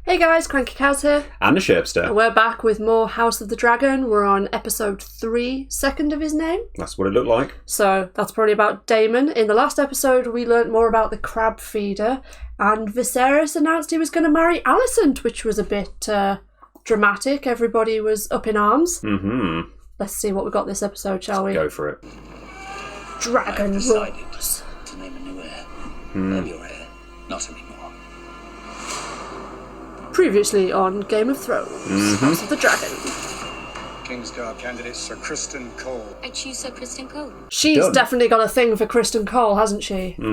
Hey guys, crankycaz here. And thesherbster. And we're back with more House of the Dragon. We're on episode 3, second of his name. That's what it looked like. So that's probably about Daemon. In the last episode, we learnt more about the crab feeder, and Viserys announced he was going to marry Alicent, which was a bit dramatic. Everybody was up in arms. Mm-hmm. Let's see what we got this episode, shall we? Go for it. Dragon rules. To name a new heir. I'm your heir, not anymore. Previously on Game of Thrones, House of the Dragon. Kingsguard candidate Sir Criston Cole. I choose Sir Criston Cole. She's Done. definitely got a thing for Criston Cole, hasn't she? I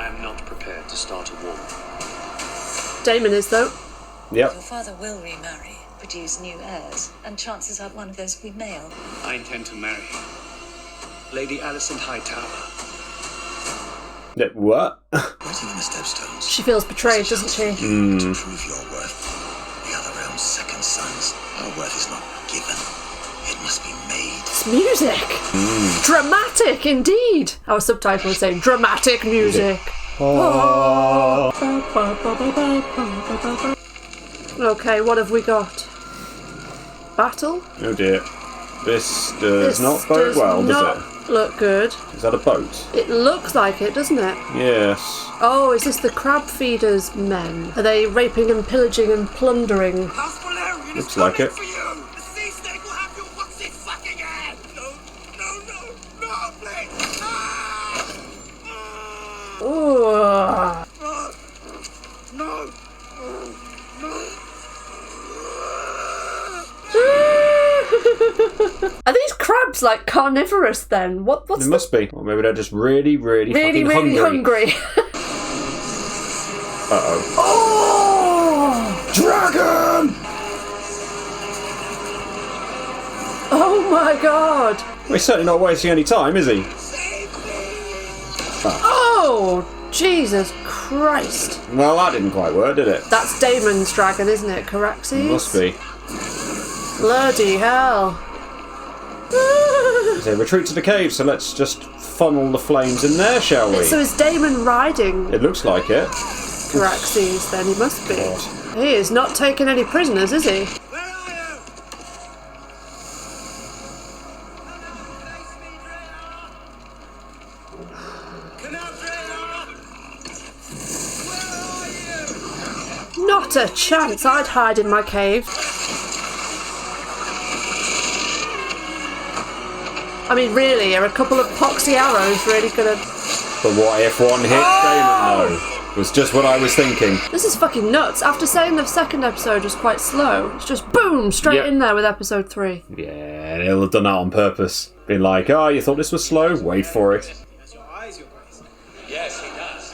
am not prepared to start a war. Daemon is, though. Yep. Your father will remarry, produce new heirs, and chances are one of those will be male. I intend to marry Lady Alicent Hightower. What? Waiting in the Stepstones. She feels betrayed, doesn't she? To prove your worth. The other realm's second sons. Our worth is not given. It must be made. It's music! Dramatic, indeed! Our subtitle is saying dramatic music. Okay, what have we got? Battle? Oh dear. This does not bode well, does it? Look good. Is that a boat? It looks like it, doesn't it? Yes. Oh, is this the crab feeders' men? Are they raping and pillaging and plundering? Looks like it. The sea snake will have your boxy fucking head! No, please! Ooh. No! Are these crabs like carnivorous then? What's They must be. Or maybe they're just really fucking hungry? Uh-oh. Oh! Dragon! Oh my god! Well, he's certainly not wasting any time, is he? Oh! Jesus Christ! Well, that didn't quite work, did it? That's Daemon's dragon, isn't it? Caraxes? Must be. Bloody hell! They retreat to the cave, so let's just funnel the flames in there, shall we? So is Daemon riding It looks like it. Caraxes then? He must be. God. He is not taking any prisoners, is he? Where are you? Come out, Rhaenyra! Where are you? Not a chance. I'd hide in my cave. I mean, really, are a couple of poxy arrows really gonna... But what if one hit Daemon, though? Was just what I was thinking. This is fucking nuts. After saying the second episode was quite slow, it's just boom, straight Yep. in there with episode 3. Yeah, they'll have done that on purpose. Been like, oh, you thought this was slow? Wait for it. Has your eyes, your grace? Yes, he does.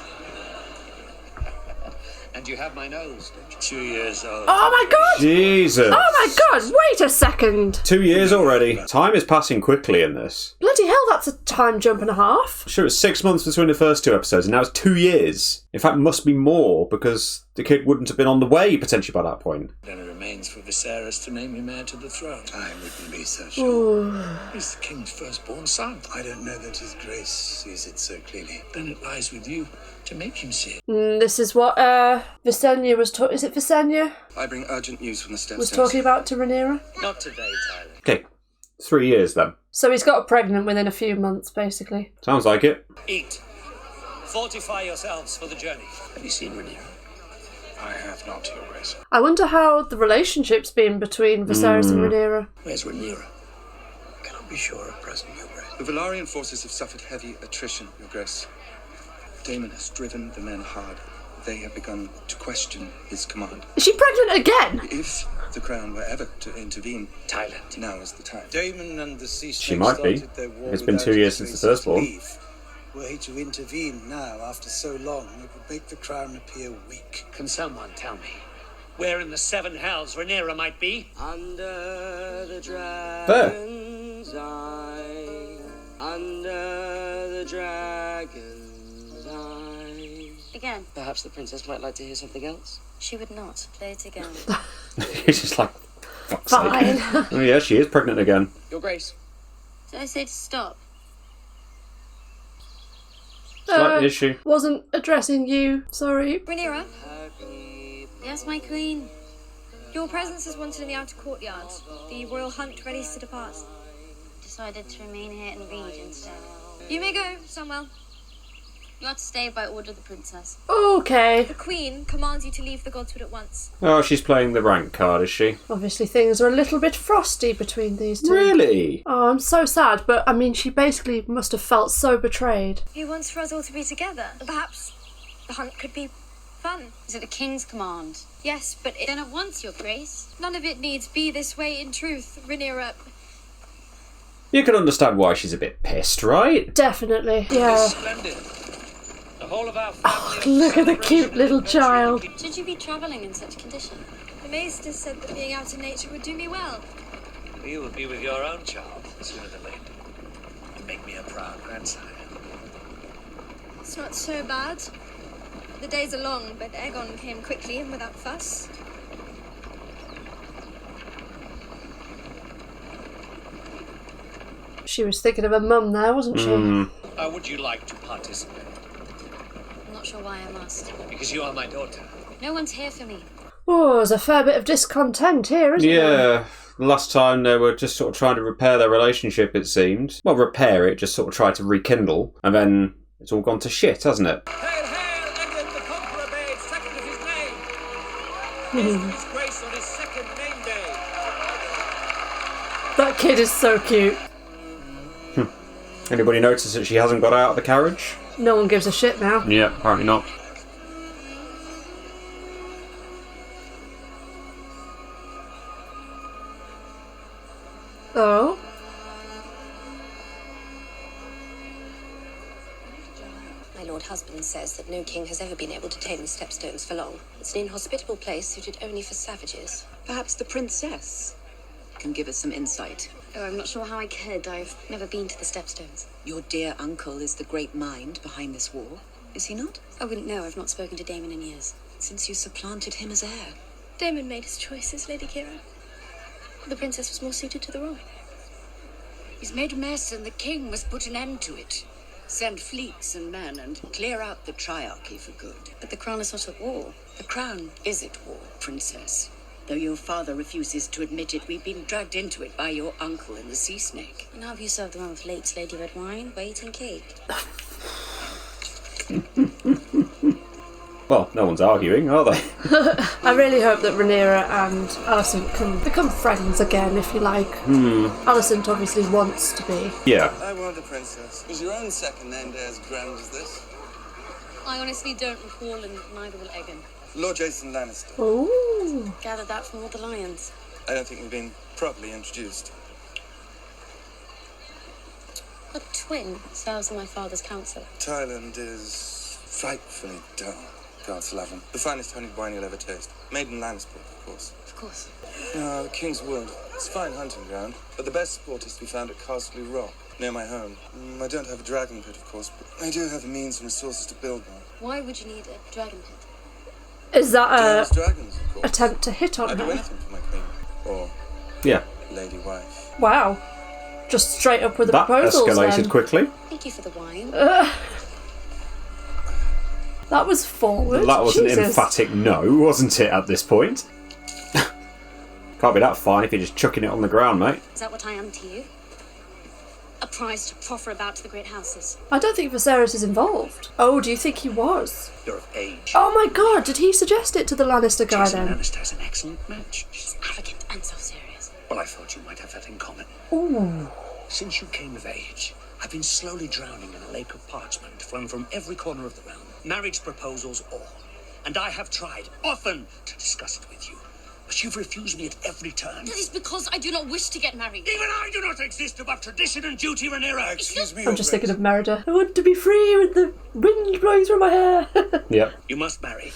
And you have my nose, don't you? 2 years old. Oh my god! Jesus. Oh my god, wait a second! 2 years already. Time is passing quickly in this. Bloody hell, that's a time jump and a half. Sure, it was 6 months between the first 2 episodes, and now it's 2 years. In fact, must be more, because the kid wouldn't have been on the way, potentially, by that point. Then it remains for Viserys to name him heir to the throne. I wouldn't be so sure. He's the king's firstborn son. I don't know that his grace sees it so clearly. Then it lies with you to make him see it. This is what Visenya was talking... Is it Visenya? I bring urgent news from the Stepstones. Was talking about to Rhaenyra? Not today, Tyler. Okay, 3 years then. So he's got her pregnant within a few months, basically. Sounds like it. Eat. Fortify yourselves for the journey. Have you seen Rhaenyra? I have not, your grace. I wonder how the relationship's been between Viserys and Rhaenyra. Where's Rhaenyra? Cannot be sure at present, your grace. The Valarian forces have suffered heavy attrition, your grace. Daemon has driven the men hard. They have begun to question his command. Is she pregnant again? If the crown were ever to intervene, Tyler. now is the time. Daemon and the sea She might be. It's been 2 years since the firstborn. Were he to intervene now after so long, it would make the crown appear weak. Can someone tell me where in the 7 hells Rhaenyra might be? Under the There. dragon's eye. Under the dragon's eye. Again, Perhaps the princess might like to hear something else. she would not. Play it again. He's just like, fuck's sake. Fine. Oh yeah, she is pregnant again. Your grace. Did I say to stop? Slight issue. Wasn't addressing you, sorry. Rhaenyra? Happy Yes, my queen. Your presence is wanted in the outer courtyard. The royal hunt ready to depart. Decided to remain here and read instead. You may go, Samuel. You are to stay by order of the princess. Okay. The Queen commands you to leave the Godswood at once. Oh, she's playing the rank card, is she? Obviously things are a little bit frosty between these two. Really? Oh, I'm so sad, but I mean, she basically must have felt so betrayed. He wants for us all to be together. Perhaps the hunt could be fun. Is it the king's command? Yes, but Then at once, your grace. none of it needs be this way in truth, Rhaenyra. You can understand why she's a bit pissed, right? Definitely, yeah. Splendid. The whole of our family. Look at the cute little child. Should you be travelling in such condition? The maester said that being out in nature would do me well. You will be with your own child sooner than later. You make me a proud grandsire. It's not so bad. The days are long, but Aegon came quickly and without fuss. She was thinking of her mum there, wasn't she? How would you like to participate? I'm not sure why I must. Because you are my daughter. No one's here for me. Oh, there's a fair bit of discontent here, isn't there? Yeah. Last time they were just sort of trying to repair their relationship, it seemed. Well, repair it, just sort of try to rekindle. And then it's all gone to shit, hasn't it? Hail, hail, England the Conqueror made second of his name. Here's to his grace on his second name day. That kid is so cute. Anybody notice that she hasn't got out of the carriage? No one gives a shit now. Yeah, apparently not. Oh. My lord husband says that no king has ever been able to tame the Stepstones for long. It's an inhospitable place suited only for savages. Perhaps the princess can give us some insight. Oh, I'm not sure how I could. I've never been to the Stepstones. Your dear uncle is the great mind behind this war, is he not? I wouldn't know. I've not spoken to Damon in years. Since you supplanted him as heir. Damon made his choices, Lady Ciarra. The princess was more suited to the role. He's made a mess and the king must put an end to it. Send fleets and men and clear out the triarchy for good. But the crown is not at war. The crown is at war, princess. Though your father refuses to admit it, we've been dragged into it by your uncle and the sea snake. And how have you served the one with late Lady Red Wine, waiting cake? Well, no one's arguing, are they? I really hope that Rhaenyra and Alicent can become friends again, if you like. Alicent obviously wants to be. Yeah. I want a princess. Was your own second name day as grand as this? I honestly don't recall, and neither will Aegon. Lord Jason Lannister. Ooh. Gathered that from all the lions. I don't think we've been properly introduced. A twin serves on my father's council. Thailand is frightfully dull. Gods love him. The finest honey wine you'll ever taste. Made in Lannisport, of course. Of course. No, the King's Wood. It's a fine hunting ground, but the best sport is to be found at Castle Rock, near my home. I don't have a dragon pit, of course, but I do have the means and resources to build one. Why would you need a dragon pit? Is that Daenerys dragons, of course. attempt to hit on I'd do her? anything for my queen. Or Yeah. lady wife. Wow. Just straight up with the That proposals escalated then. quickly. Thank you for the wine. That was forward. That was Jesus. an emphatic no, wasn't it, at this point? Can't be that fine if you're just chucking it on the ground, mate. Is that what I am to you? A prize to proffer about to the great houses. I don't think Viserys is involved. Oh, do you think he was? You're of age. Oh my god, did he suggest it to the Lannister guy Jason then? Lannister has an excellent match. He's arrogant and self-serious. Well, I thought you might have that in common. Ooh. Since you came of age, I've been slowly drowning in a lake of parchment flung from every corner of the realm. Marriage proposals all. And I have tried often to discuss it with you. But you've refused me at every turn. That is because I do not wish to get married. Even I do not exist above tradition and duty, Rhaenyra. Excuse me, I'm just thinking of Merida. I want to be free with the wind blowing through my hair. Yep. You must marry.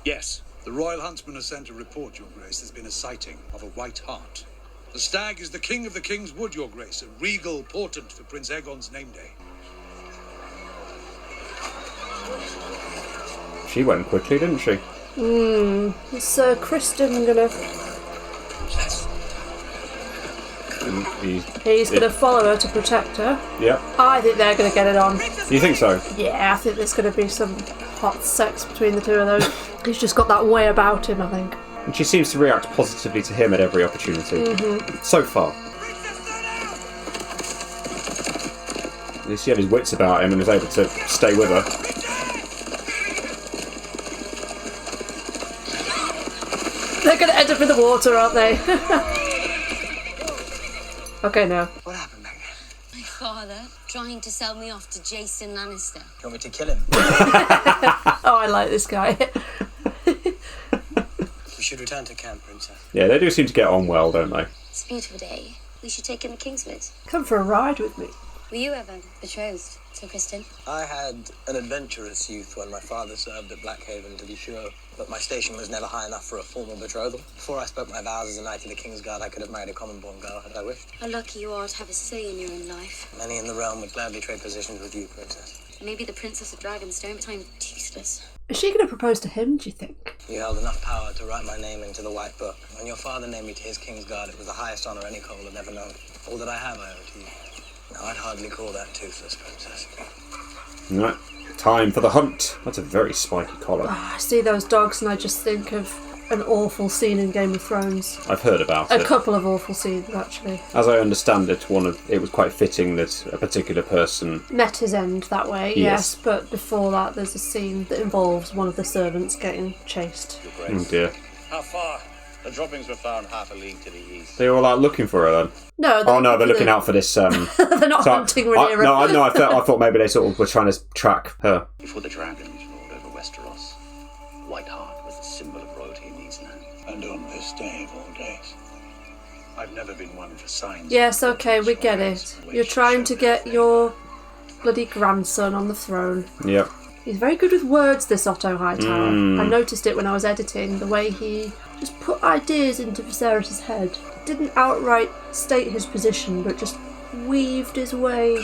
Yes. The Royal Huntsman has sent a report, Your Grace. There's been a sighting of a white hart. The stag is the king of the King's Wood, Your Grace, a regal portent for Prince Aegon's name day. She went quickly, didn't she? Is Sir Criston gonna... He's gonna follow her to protect her. Yep. I think they're gonna get it on. You think so? Yeah, I think there's gonna be some hot sex between the two of those. He's just got that way about him, I think. And she seems to react positively to him at every opportunity. So far. At least he had his wits about him and was able to stay with her. They're going to end up in the water, aren't they? Okay, now. What happened, Megan? My father trying to sell me off to Jason Lannister. You want me to kill him? Oh, I like this guy. We should return to camp, Princess. Yeah, they do seem to get on well, don't they? It's a beautiful day. We should take in the Kingswood. Come for a ride with me. Were you ever betrothed to Criston? I had an adventurous youth when my father served at Blackhaven, to be sure, but my station was never high enough for a formal betrothal. Before I spoke my vows as a knight of the King's Guard, I could have married a common-born girl had I wished. How lucky you are to have a say in your own life. Many in the realm would gladly trade positions with you, Princess. Maybe the Princess of Dragonstone, but I'm useless. Is she going to propose to him, do you think? You held enough power to write my name into the White Book. When your father named me to his King's Guard, it was the highest honour any Cole had ever known. All that I have, I owe to you. Now, I'd hardly call that toothless, Princess. Right. Time for the hunt. That's a very spiky collar. I see those dogs and I just think of an awful scene in Game of Thrones. I've heard about it. A couple of awful scenes, actually. As I understand it, it was quite fitting that a particular person Met his end that way, yes, but before that there's a scene that involves one of the servants getting chased. Oh dear. How far? The droppings were found half a league to the east. They were like looking for her then? No, they're looking out for this. They're not hunting Rhaenyra. I thought maybe they sort of were trying to track her. Before the dragons ruled over Westeros, White Hart was the symbol of royalty in these lands. And on this day of all days. I've never been one for signs. Yes, okay, we get it. You're trying to get your bloody grandson on the throne. Yep. He's very good with words, this Otto Hightower. I noticed it when I was editing, the way he just put ideas into Viserys' head. Didn't outright state his position, but just weaved his way.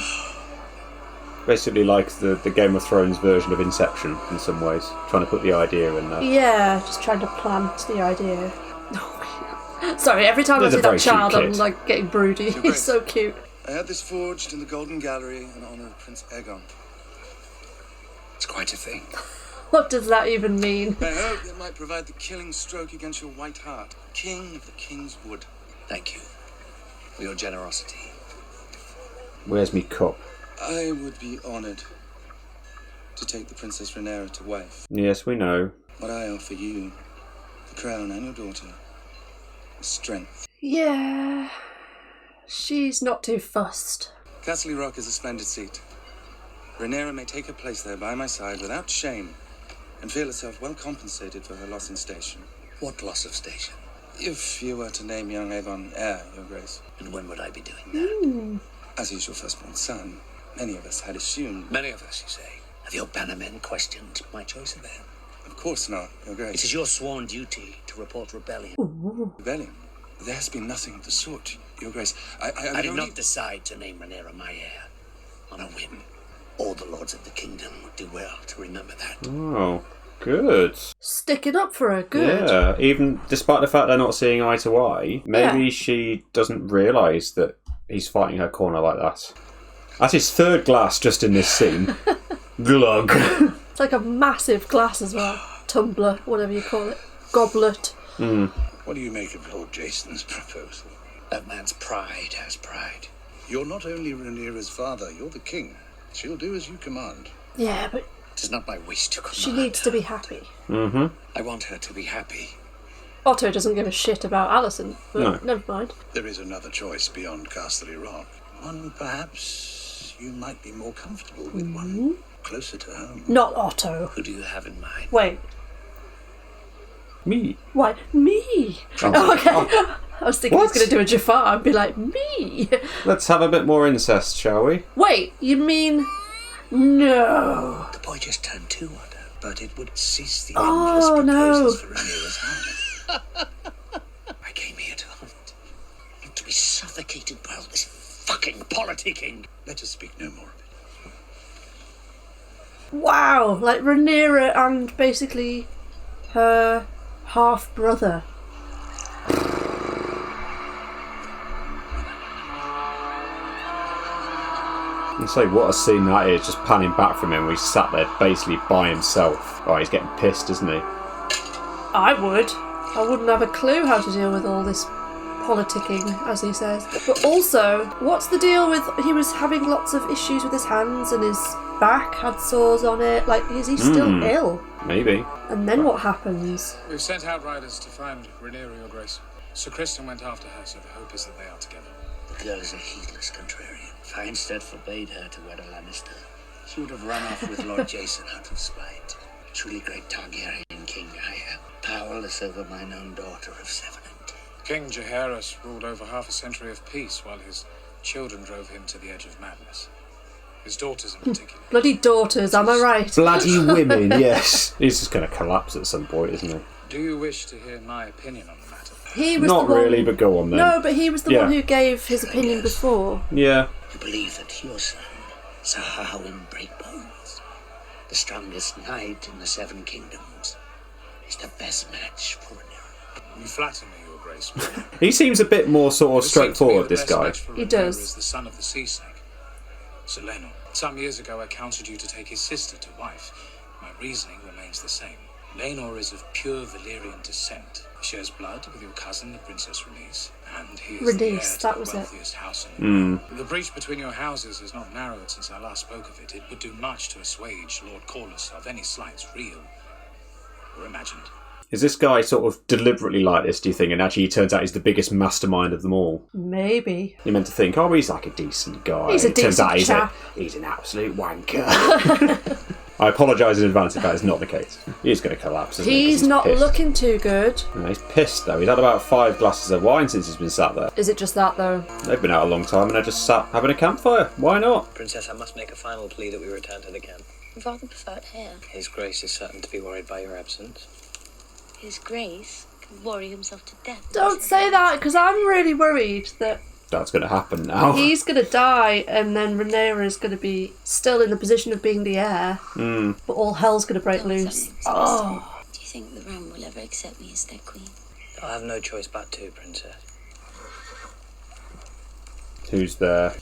Basically like the Game of Thrones version of Inception in some ways. Trying to put the idea in there. Yeah, just trying to plant the idea. Sorry, every time I see that child, I'm like getting broody. He's so cute. I had this forged in the Golden Gallery in honour of Prince Aegon. It's quite a thing. What does that even mean? I hope it might provide the killing stroke against your White Hart, King of the King's Wood. Thank you for your generosity. Where's me cup? I would be honoured to take the Princess Rhaenyra to wife. Yes, we know. What I offer you, the crown and your daughter, is strength. Yeah, she's not too fussed. Castle Rock is a splendid seat. Rhaenyra may take her place there by my side without shame and feel herself well compensated for her loss in station. What loss of station? If you were to name young Aegon heir, Your Grace. And when would I be doing that? As he's your firstborn son, many of us had assumed... Many of us, you say? Have your bannermen questioned my choice of heir? Of course not, Your Grace. It is your sworn duty to report rebellion. Rebellion? There has been nothing of the sort, Your Grace. I did not decide to name Rhaenyra my heir on a whim. All the lords of the kingdom would do well to remember that. Oh, good. Sticking up for her, good. Yeah, even despite the fact they're not seeing eye to eye, maybe she doesn't realise that he's fighting her corner like that. That's his third glass just in this scene. Glug. It's like a massive glass as well. Tumbler, whatever you call it. Goblet. What do you make of old Jason's proposal? That man's pride has pride. You're not only Rhaenyra's father, you're the king. She'll do as you command. Yeah, but it is not my wish to command. She needs to be happy. I want her to be happy. Otto doesn't give a shit about Alicent, but never mind. There is another choice beyond Castle Rock. One perhaps you might be more comfortable with, one closer to home. Not Otto. Who do you have in mind? Wait. Me. Why? Me? Oh, okay. I was thinking he was going to do a Jafar and be like, me. Let's have a bit more incest, shall we? Wait, you mean... No. The boy just turned 2, Otto, but it would cease the endless proposals for Rhaenyra's hand. I came here to hunt, not to be suffocated by all this fucking politicking. Let us speak no more of it. Wow, like Rhaenyra and basically her half-brother. And say, what a scene that is, just panning back from him where he's sat there basically by himself. Oh, he's getting pissed, isn't he? I would. I wouldn't have a clue how to deal with all this politicking, as he says. But also, what's the deal with... He was having lots of issues with his hands and his back had sores on it. Like, is he still ill? Maybe. And then what happens? We've sent outriders to find Rhaenyra, Your Grace. Sir Criston went after her, so the hope is that they are together. The girl is a heedless contrarian. If I instead forbade her to wed a Lannister, she would have run off with Lord Jason out of spite. Truly great Targaryen king I am, powerless over mine own daughter of 7 and 10. King Jaehaerys ruled over half a century of peace while his children drove him to the edge of madness. His daughters in particular. Bloody daughters, am I right? Bloody women, yes. He's just going to collapse at some point, isn't he? Do you wish to hear my opinion on the matter? He was Not the one... really, but go on then. No, but he was the one who gave his opinion before. Yeah. You believe that your son, Sir Harwin Breakbones, the strongest knight in the 7 kingdoms, is the best match for Rhaenyra. You flatter me, Your Grace. He seems a bit more sort of straightforward, this guy. He does. Is the son of the sea snake, Sir Lenor. Some years ago I counseled you to take his sister to wife. My reasoning remains the same. Lenor is of pure Valyrian descent. He shares blood with your cousin, the Princess Rhaenys, and he is the heir to the wealthiest house in the realm. The breach between your houses has not narrowed since I last spoke of it. It would do much to assuage Lord Corlys of any slights real or imagined. Is this guy sort of deliberately like this, do you think? And actually he turns out he's the biggest mastermind of them all? Maybe. You're meant to think, oh, he's like a decent guy. He's a decent chap. He's an absolute wanker. I apologise in advance if that is not the case. He's going to collapse, isn't he? He's not pissed. looking too good. No, he's pissed, though. He's had about 5 glasses of wine since he's been sat there. Is it just that, though? They've been out a long time and they're just sat having a campfire. Why not? Princess, I must make a final plea that we return to the camp. I'd rather prefer it here. His Grace is certain to be worried by your absence. His Grace can worry himself to death. Don't say that, because I'm really worried that that's going to happen now. he's going to die and then Rhaenyra is going to be still in the position of being the heir. But all hell's going to break loose. Oh. Do you think the realm will ever accept me as their queen? I'll have no choice but to, Princess. Who's there?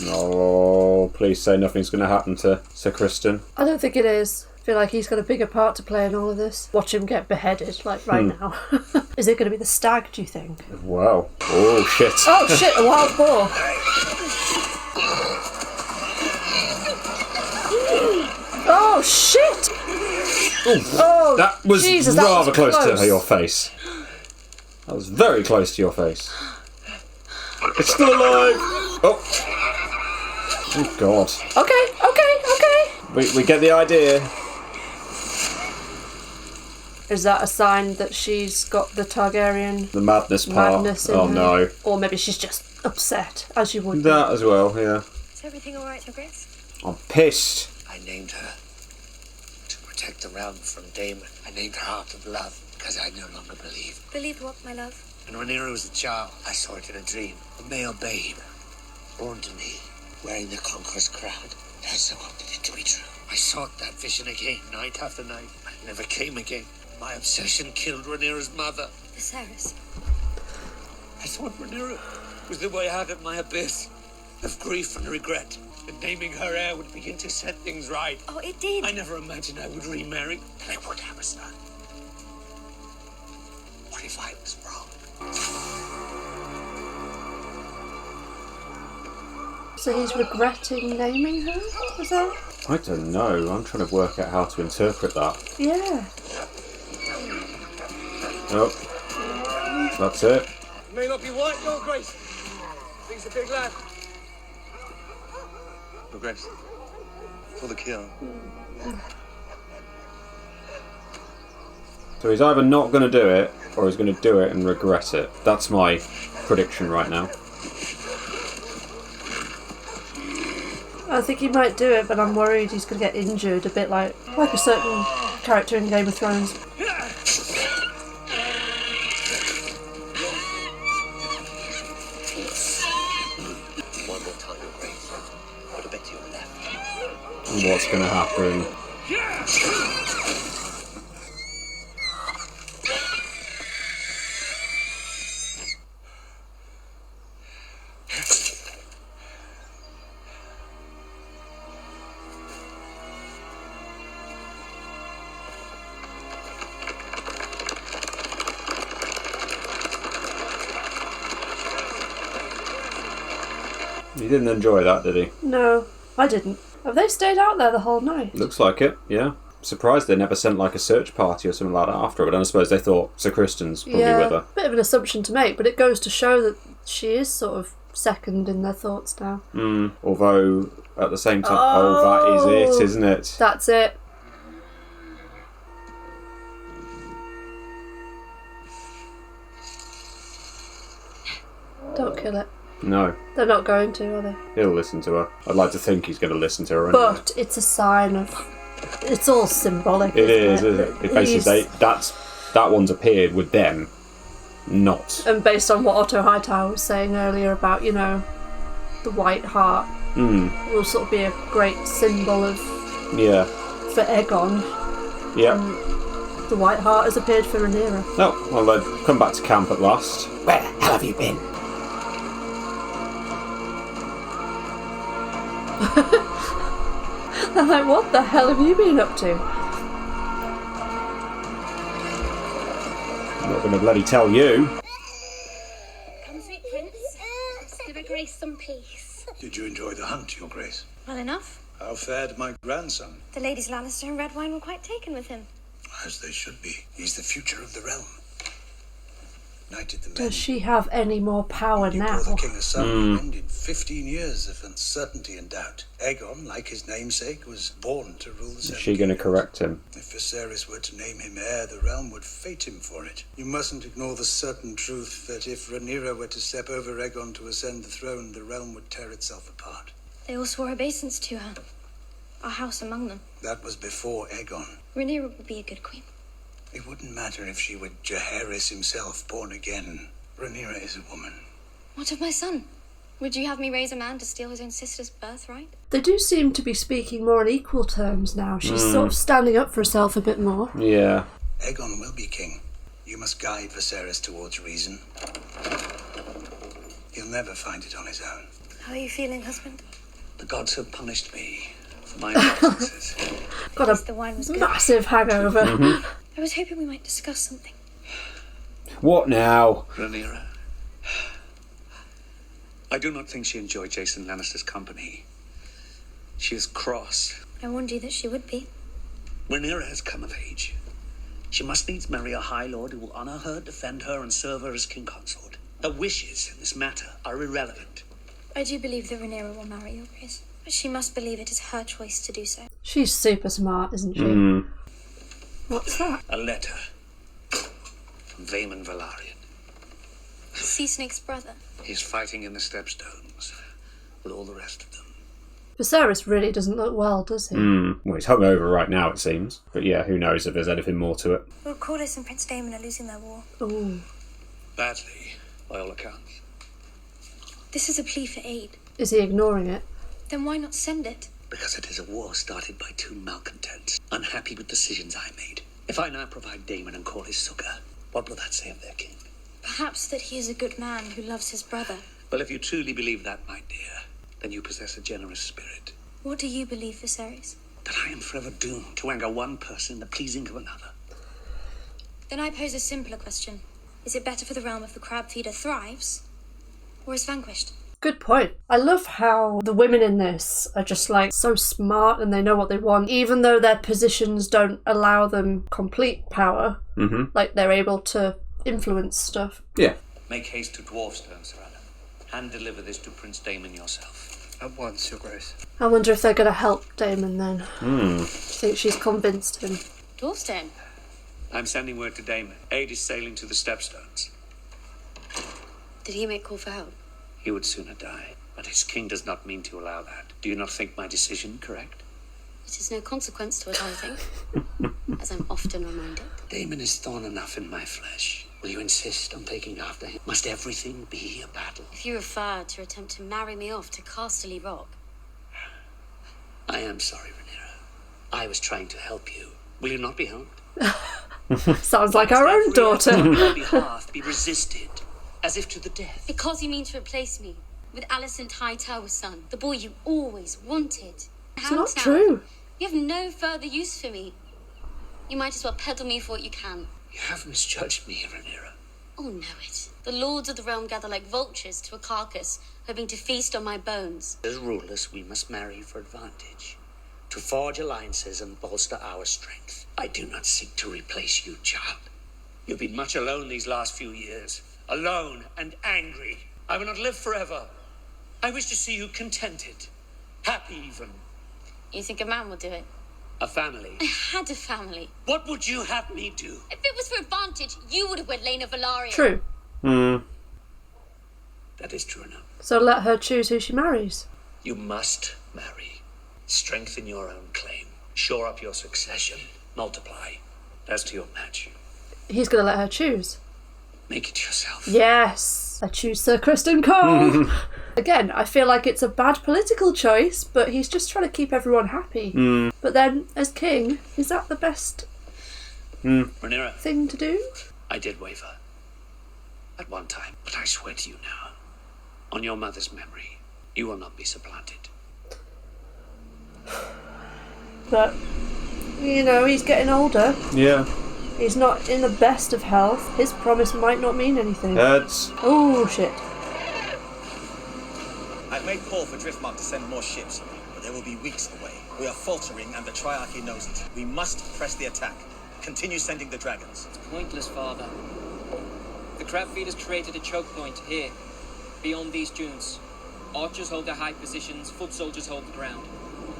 Oh, please say nothing's going to happen to Sir Criston. I don't think it is. I feel like he's got a bigger part to play in all of this. Watch him get beheaded, like right now. Is it going to be the stag, do you think? Wow. Oh, shit. Oh, shit, a wild boar. Oh, shit! Oh, that was Jesus, rather that was close to your face. That was very close to your face. It's still alive! Oh, God. Okay. We get the idea. Is that a sign that she's got the Targaryen... The madness part. Madness in oh, her? no. Or maybe she's just upset, as you would That as well, yeah. Is everything all right, Your Grace? I'm pissed. I named her to protect the realm from Daemon. I named her Heart of Love because I no longer believe. Believe what, my love? When Rhaenyra was a child, I saw it in a dream. A male babe, born to me, wearing the conqueror's crown. I so wanted it to be true. I sought that vision again, night after night. It never came again. My obsession killed Rhaenyra's mother. Viserys. I thought Rhaenyra was the way out of my abyss of grief and regret. And naming her heir would begin to set things right. Oh, it did. I never imagined I would remarry, and I would have a son. What if I was wrong? So he's regretting naming her? Is that? I don't know. I'm trying to work out how to interpret that. Yeah. Oh. That's it. May not be white, Your Grace. He's a big lad. Your Grace, for the kill. So he's either not going to do it, or he's going to do it and regret it. That's my prediction right now. I think he might do it, but I'm worried he's going to get injured, a bit like a certain character in Game of Thrones. One more time, Your Grace. Put a bit to your left. What's going to happen? He didn't enjoy that, did he? No, I didn't. Have they stayed out there the whole night? Looks like it, yeah. Surprised they never sent like a search party or something like that after, but I suppose they thought Sir Criston's probably with her. Bit of an assumption to make, but it goes to show that she is sort of second in their thoughts now. Although, at the same time, that is it, isn't it? That's it. Don't kill it. No. They're not going to, are they? He'll listen to her. I'd like to think he's going to listen to her. But it's a sign of... It's all symbolic, isn't it? It basically, that one's appeared with them, not. And based on what Otto Hightower was saying earlier about, you know, the white hart will sort of be a great symbol of... Yeah. For Aegon. Yeah. The white hart has appeared for Rhaenyra. Oh, well, they've come back to camp at last. Where the hell have you been? I'm like, what the hell have you been up to? I'm not going to bloody tell you. Come, sweet prince. Give her grace some peace. Did you enjoy the hunt, Your Grace? Well enough. How fared my grandson? The ladies Lannister and Redwine were quite taken with him. As they should be. He's the future of the realm. Knighted the men. Does she have any more power now? The king of Summer ended 15 years of uncertainty and doubt. Aegon, like his namesake, was born to rule the Is Seven she going to correct him? If Viserys were to name him heir, the realm would fate him for it. You mustn't ignore the certain truth that if Rhaenyra were to step over Aegon to ascend the throne, the realm would tear itself apart. They all swore obeisance to her. Our house among them. That was before Aegon. Rhaenyra would be a good queen. It wouldn't matter if she were Jaehaerys himself, born again. Rhaenyra is a woman. What of my son? Would you have me raise a man to steal his own sister's birthright? They do seem to be speaking more on equal terms now. She's sort of standing up for herself a bit more. Yeah. Aegon will be king. You must guide Viserys towards reason. He'll never find it on his own. How are you feeling, husband? The gods have punished me for my absences. Got a the wine was good. massive hangover. I was hoping we might discuss something. What now? Rhaenyra. I do not think she enjoyed Jason Lannister's company. She is cross. I warned you that she would be. Rhaenyra has come of age. She must needs marry a high lord who will honour her, defend her, and serve her as king consort. Her wishes in this matter are irrelevant. I do believe that Rhaenyra will marry Your Grace, but she must believe it is her choice to do so. She's super smart, isn't she? What's that? A letter from Vaemon Velaryon. Sea Snake's brother. He's fighting in the Stepstones with all the rest of them. Viserys really doesn't look well, does he? Well, he's hungover right now, it seems. But yeah, who knows if there's anything more to it. Lord Corlys and Prince Daemon are losing their war. Ooh. Badly, by all accounts. This is a plea for aid. Is he ignoring it? Then why not send it? Because it is a war started by two malcontents, unhappy with decisions I made. If I now provide Daemon and Corlys succour, what will that say of their king? Perhaps that he is a good man who loves his brother. Well, if you truly believe that, my dear, then you possess a generous spirit. What do you believe, Viserys? That I am forever doomed to anger one person in the pleasing of another. Then I pose a simpler question. Is it better for the realm if the crab feeder thrives, or is vanquished? Good point. I love how the women in this are just like so smart and they know what they want, even though their positions don't allow them complete power. Like they're able to influence stuff. Yeah. Make haste to Dwarfstone, Sir Adam. Hand deliver this to Prince Daemon yourself. At once, Your Grace. I wonder if they're going to help Daemon then. I think she's convinced him. Thorsten. I'm sending word to Daemon. Aid is sailing to the Stepstones. Did he make call for help? He would sooner die, but his king does not mean to allow that. Do you not think my decision correct? It is no consequence to it, I think. As I'm often reminded. Daemon is thorn enough in my flesh. Will you insist on taking after him? Must everything be a battle? If you refer to your attempt to marry me off to Casterly Rock. I am sorry, Rhaenyra. I was trying to help you. Will you not be helped? Sounds like our own daughter. On your behalf be resisted, as if to the death. Because you mean to replace me with Alicent Hightower's son, the boy you always wanted. It's not true. You have no further use for me. You might as well peddle me for what you can. You have misjudged me, Rhaenyra. Oh, know it. The lords of the realm gather like vultures to a carcass hoping to feast on my bones. As rulers, we must marry for advantage, to forge alliances and bolster our strength. I do not seek to replace you, child. You've been much alone these last few years. Alone and angry. I will not live forever. I wish to see you contented. Happy even. You think a man will do it? A family. I had a family. What would you have me do? If it was for advantage, you would have wed Rhaenyra Velaryon. True. That is true enough. So let her choose who she marries. You must marry. Strengthen your own claim. Shore up your succession. Multiply. As to your match. He's going to let her choose. Make it yourself. Yes. I choose Sir Criston Cole. Again, I feel like it's a bad political choice, but he's just trying to keep everyone happy. But then, as king, is that the best Rhaenyra, thing to do? I did waver. At one time. But I swear to you now, on your mother's memory, you will not be supplanted. But, you know, he's getting older. Yeah. He's not in the best of health. His promise might not mean anything. Heads. Oh, shit. I've made call for Driftmark to send more ships, but they will be weeks away. We are faltering, and the Triarchy knows it. We must press the attack. Continue sending the dragons. It's pointless, Father. The crab feeders created a choke point here, beyond these dunes. Archers hold their high positions, foot soldiers hold the ground.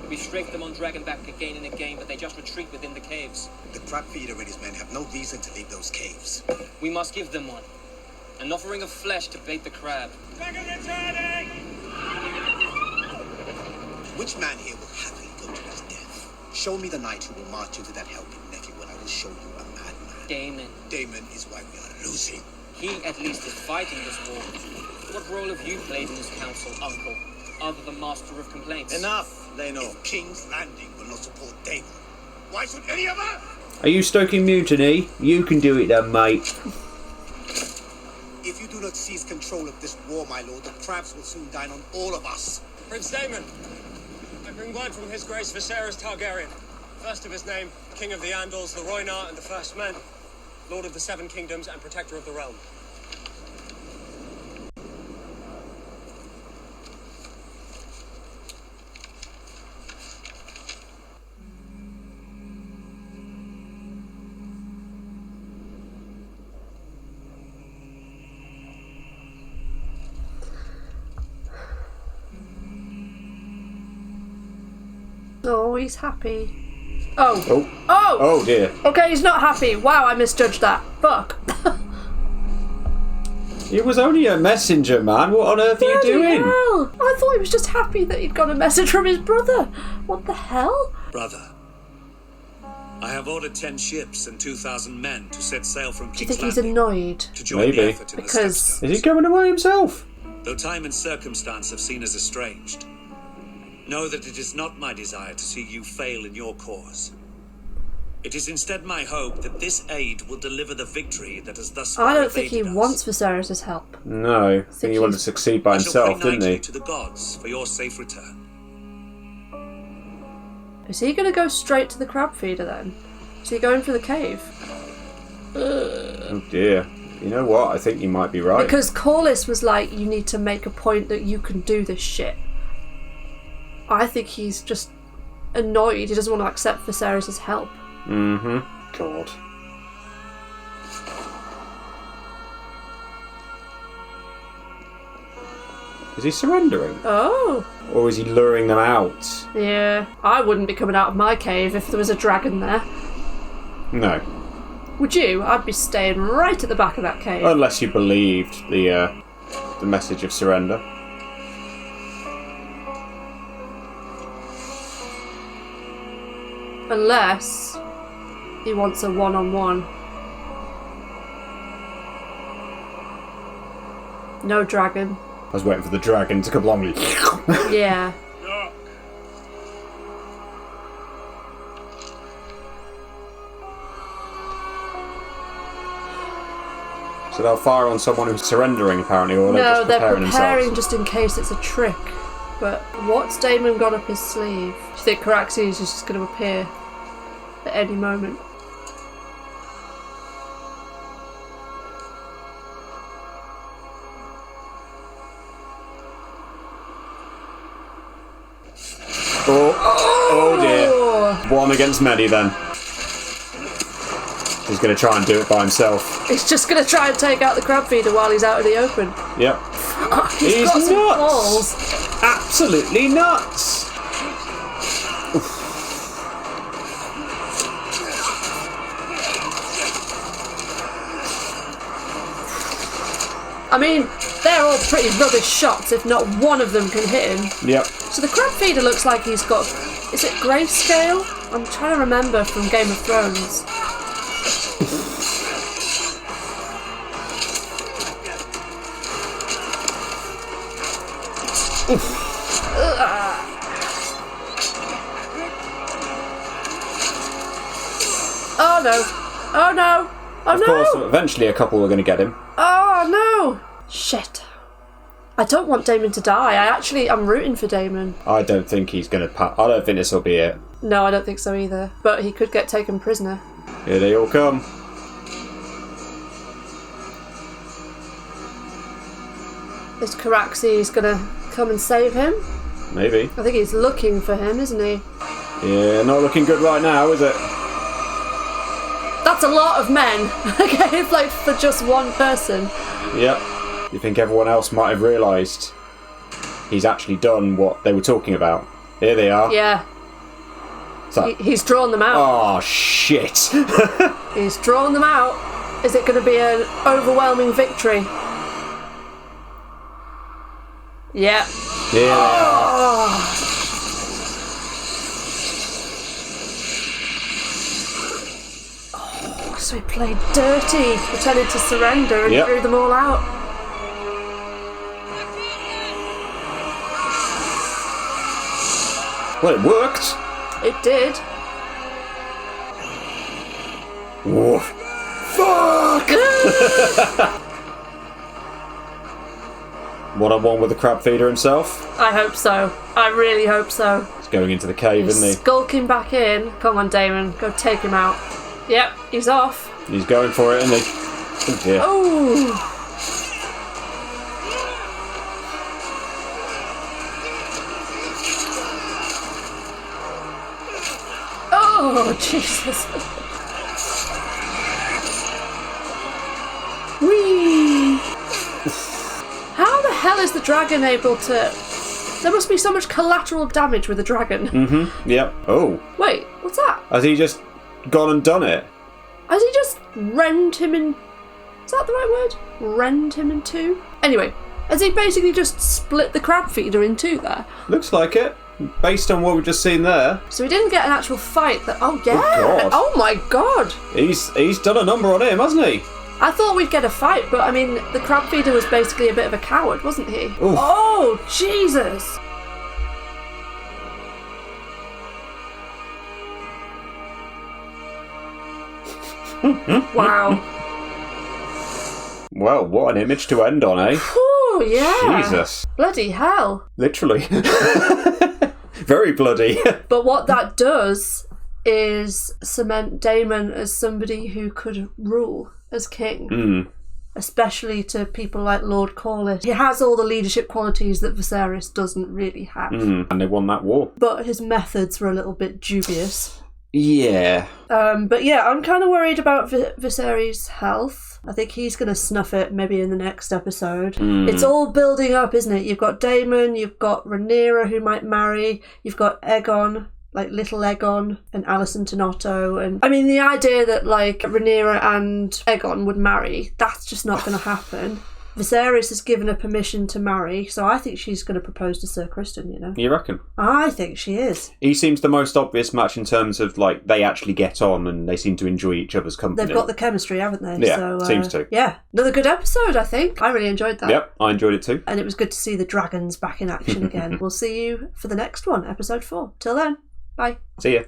We've strafed them on Dragonback again and again, but they just retreat within the caves. The crab feeder and his men have no reason to leave those caves. We must give them one. An offering of flesh to bait the crab. Dragon returning! Which man here will happily go to his death? Show me the knight who will march into that helping nephew, and I will show you a madman. Daemon. Daemon is why we are losing. He, at least, is fighting this war. What role have you played in this council, Uncle, other than master of complaints? Enough, Leno. If King's Landing will not support Daemon, why should any of us? Are you stoking mutiny? You can do it then, mate. If you do not seize control of this war, my lord, the crabs will soon dine on all of us. Prince Daemon, I bring word from His Grace Viserys Targaryen, first of his name, King of the Andals, the Rhaenyra, and the First Men, Lord of the Seven Kingdoms and Protector of the Realm. Oh, he's happy. Oh. Oh. Oh! Oh, dear. Okay, he's not happy. Wow, I misjudged that. Fuck. He was only a messenger, man. What on earth are you doing? Hell. I thought he was just happy that he'd got a message from his brother. What the hell? Brother, I have ordered 10 ships and 2,000 men to set sail from Do you King's think he's Landing annoyed? to join the effort in Because the Is he going away himself? Though time and circumstance have seen us estranged, know that it is not my desire to see you fail in your cause. It is instead my hope that this aid will deliver the victory that has thus far I don't think he evaded us. wants Viserys' help. No, I think he wanted to succeed by I shall himself, pray didn't nightly he? to the gods for your safe return. Is he going to go straight to the crab feeder then? Is he going for the cave? Oh dear. You know what? I think you might be right. Because Corlys was like, you need to make a point that you can do this shit. I think he's just annoyed. He doesn't want to accept Viserys' help. Mm-hmm. God. Is he surrendering? Oh. Or is he luring them out? Yeah. I wouldn't be coming out of my cave if there was a dragon there. No. Would you? I'd be staying right at the back of that cave. Unless you believed the message of surrender. Unless he wants a one-on-one. No dragon. I was waiting for the dragon to come along. Yeah. So they'll fire on someone who's surrendering, apparently, or No, they're they're just preparing themselves. just in case it's a trick. But what's Daemon got up his sleeve? Do you think Caraxes is just going to appear at any moment? Oh dear. One against many then. He's going to try and do it by himself. He's just going to try and take out the crab feeder while he's out in the open. Yep. He's got some nuts. balls. Absolutely nuts. I mean, they're all pretty rubbish shots if not one of them can hit him. Yep. So the crab feeder looks like he's got... Is it grayscale? I'm trying to remember from Game of Thrones. Oh no! Oh no! Oh of no! course, eventually a couple are going to get him. Oh no! Shit. I don't want Daemon to die. I'm rooting for Daemon. I don't think he's going to... I don't think this will be it. No, I don't think so either. But he could get taken prisoner. Here they all come. Is Caraxes gonna come and save him? Maybe. I think he's looking for him, isn't he? Yeah, not looking good right now, is it? That's a lot of men. Okay, it's like for just one person. Yep. You think everyone else might have realised he's actually done what they were talking about? Here they are. Yeah. So, He's drawn them out. oh, shit. He's drawn them out. Is it going to be an overwhelming victory? Yeah. Yeah. Oh. So he played dirty, pretended to surrender and drew them all out. Well, it worked. It did. Woof. Fuck! One-on-one with the crab feeder himself. I hope so. I really hope so. He's going into the cave, isn't he? Skulking back in. Come on, Daemon. Go take him out. Yep, he's off. He's going for it, isn't he? Oh, dear. Oh! Oh, Jesus. Whee! How the hell is the dragon able to... There must be so much collateral damage with a dragon. Mm-hmm, yep. Oh. Wait, what's that? Has he just gone and done it? Has he just rend him in... Is that the right word? Rend him in two? Anyway, has he basically just split the crab feeder in two there? Looks like it, based on what we've just seen there. So he didn't get an actual fight that... Oh, yeah! Oh, God. Oh my God! He's done a number on him, hasn't he? I thought we'd get a fight, but I mean, the crab feeder was basically a bit of a coward, wasn't he? Oof. Oh, Jesus! Wow. Well, what an image to end on, eh? Oh, yeah. Jesus. Bloody hell. Literally. Very bloody. But what that does is cement Daemon as somebody who could rule as king. Mm. Especially to people like Lord Corlys. He has all the leadership qualities that Viserys doesn't really have. Mm. And they won that war. But his methods were a little bit dubious. Yeah. But yeah, I'm kind of worried about Viserys' health. I think he's going to snuff it maybe in the next episode. Mm. It's all building up, isn't it? You've got Daemon, you've got Rhaenyra who might marry, you've got Aegon, like little Aegon, and Alicent and Otto. And I mean, the idea that like Rhaenyra and Aegon would marry, that's just not going to happen. Viserys has given her permission to marry, so I think she's going to propose to Sir Criston, you know? You reckon? I think she is. He seems the most obvious match in terms of, like, they actually get on and they seem to enjoy each other's company. They've got the chemistry, haven't they? Yeah, so, seems to. Yeah, another good episode, I think. I really enjoyed that. Yep, I enjoyed it too. And it was good to see the dragons back in action again. We'll see you for the next one, episode 4. Till then, bye. See ya.